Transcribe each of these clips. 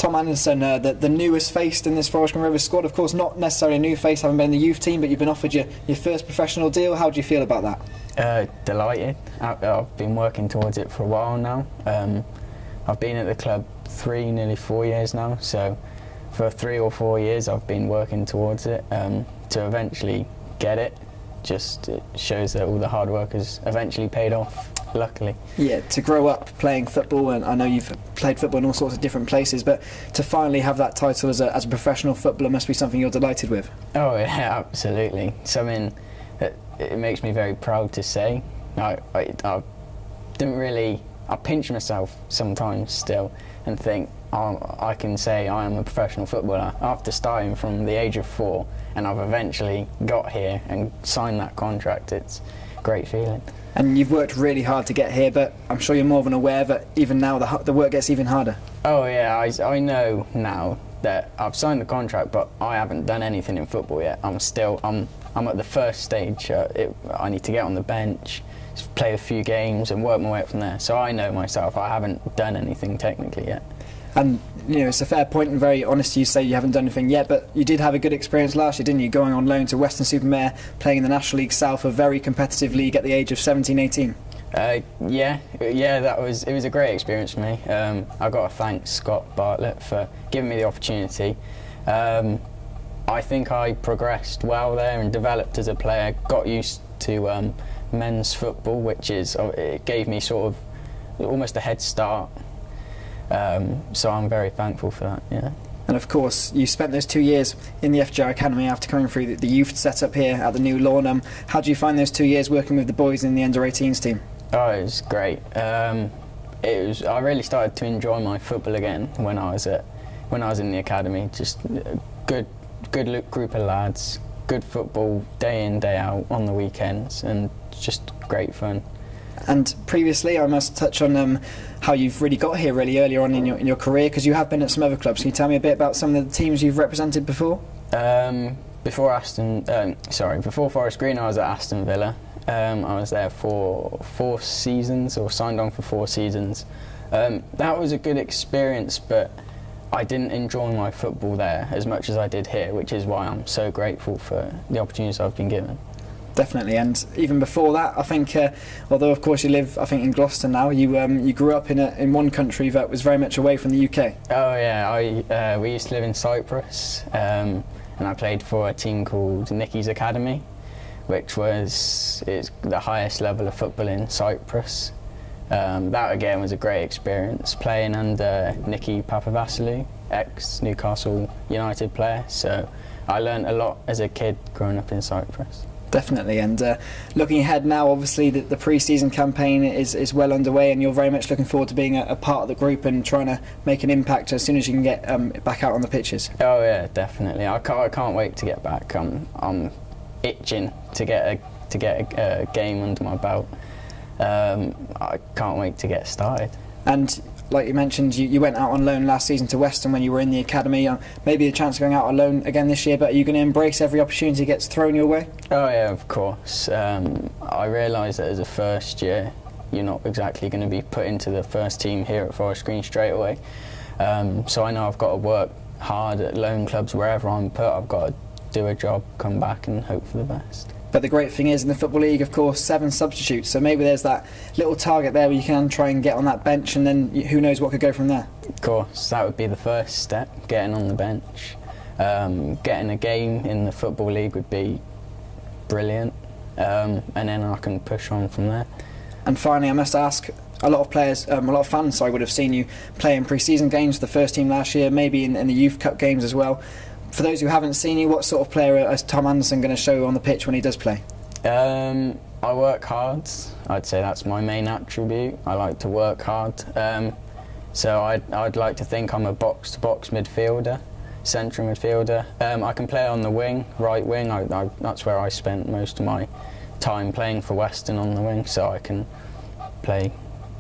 Tom Anderson, the newest face in this Forest Green Rovers squad. Of course, not necessarily a new face, having been in the youth team, but you've been offered your first professional deal. How do you feel about that? Delighted. I've been working towards it for a while now. I've been at the club nearly 4 years now, so for 3 or 4 years I've been working towards it. To eventually get it, it shows that all the hard work has eventually paid off, luckily. Yeah, to grow up playing football, and I know you've played football in all sorts of different places, but to finally have that title as a professional footballer must be something you're delighted with. Oh yeah, absolutely. Something that it makes me very proud to say. I pinch myself sometimes still and think, I can say I am a professional footballer after starting from the age of 4, and I've eventually got here and signed that contract. It's a great feeling. And you've worked really hard to get here, but I'm sure you're more than aware that even now the work gets even harder. Oh yeah, I know now that I've signed the contract, but I haven't done anything in football yet. I'm at the first stage. I need to get on the bench, play a few games and work my way up from there. So I know myself, I haven't done anything technically yet. And you know, it's a fair point and very honest. You say you haven't done anything yet, but you did have a good experience last year, didn't you? Going on loan to Western-super-Mare, playing in the National League South, a very competitive league at the age of 17, 18. Yeah, it was a great experience for me. I got to thank Scott Bartlett for giving me the opportunity. I think I progressed well there and developed as a player, got used to men's football, it gave me sort of almost a head start. So I'm very thankful for that, yeah. And of course, you spent those 2 years in the FGR Academy after coming through the youth setup here at the new lawn. How do you find those 2 years working with the boys in the under-18s team? Oh, it was great. I really started to enjoy my football again when I was in the academy. Just good group of lads, good football day in, day out on the weekends, and just great fun. And previously, I must touch on how you've really got here really earlier on in your career, because you have been at some other clubs. Can you tell me a bit about some of the teams you've represented before? Before Forest Green, I was at Aston Villa. I was there for 4 seasons, or signed on for 4 seasons. That was a good experience, but I didn't enjoy my football there as much as I did here, which is why I'm so grateful for the opportunities I've been given. Definitely, and even before that, I think, although of course you live, I think, in Gloucester now, you grew up in one country that was very much away from the UK. Oh yeah, we used to live in Cyprus, and I played for a team called Nicky's Academy, which is the highest level of football in Cyprus. That again was a great experience, playing under Nicky Papavassiliou, ex-Newcastle United player, so I learned a lot as a kid growing up in Cyprus. Definitely, and looking ahead now, obviously the pre-season campaign is well underway, and you're very much looking forward to being a part of the group and trying to make an impact as soon as you can get back out on the pitches. Oh yeah, definitely. I can't wait to get back. I'm itching to get a game under my belt. I can't wait to get started. And like you mentioned, you went out on loan last season to Western when you were in the academy. Maybe a chance of going out on loan again this year, but are you going to embrace every opportunity that gets thrown your way? Oh yeah, of course. I realise that as a first year, you're not exactly going to be put into the first team here at Forest Green straight away. So I know I've got to work hard at loan clubs wherever I'm put. I've got to do a job, come back and hope for the best. But the great thing is, in the Football League, of course, 7 substitutes, so maybe there's that little target there where you can try and get on that bench, and then who knows what could go from there. Of course, that would be the first step, getting on the bench. Getting a game in the Football League would be brilliant, and then I can push on from there. And finally, I must ask, a lot of fans would have seen you play in pre-season games for the first team last year, maybe in the Youth Cup games as well. For those who haven't seen you, what sort of player is Tom Anderson going to show on the pitch when he does play? I work hard. I'd say that's my main attribute. I like to work hard. So I'd like to think I'm a box-to-box midfielder, central midfielder. I can play on the wing, right wing. That's where I spent most of my time playing for Western, on the wing, so I can play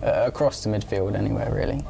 across the midfield anywhere really.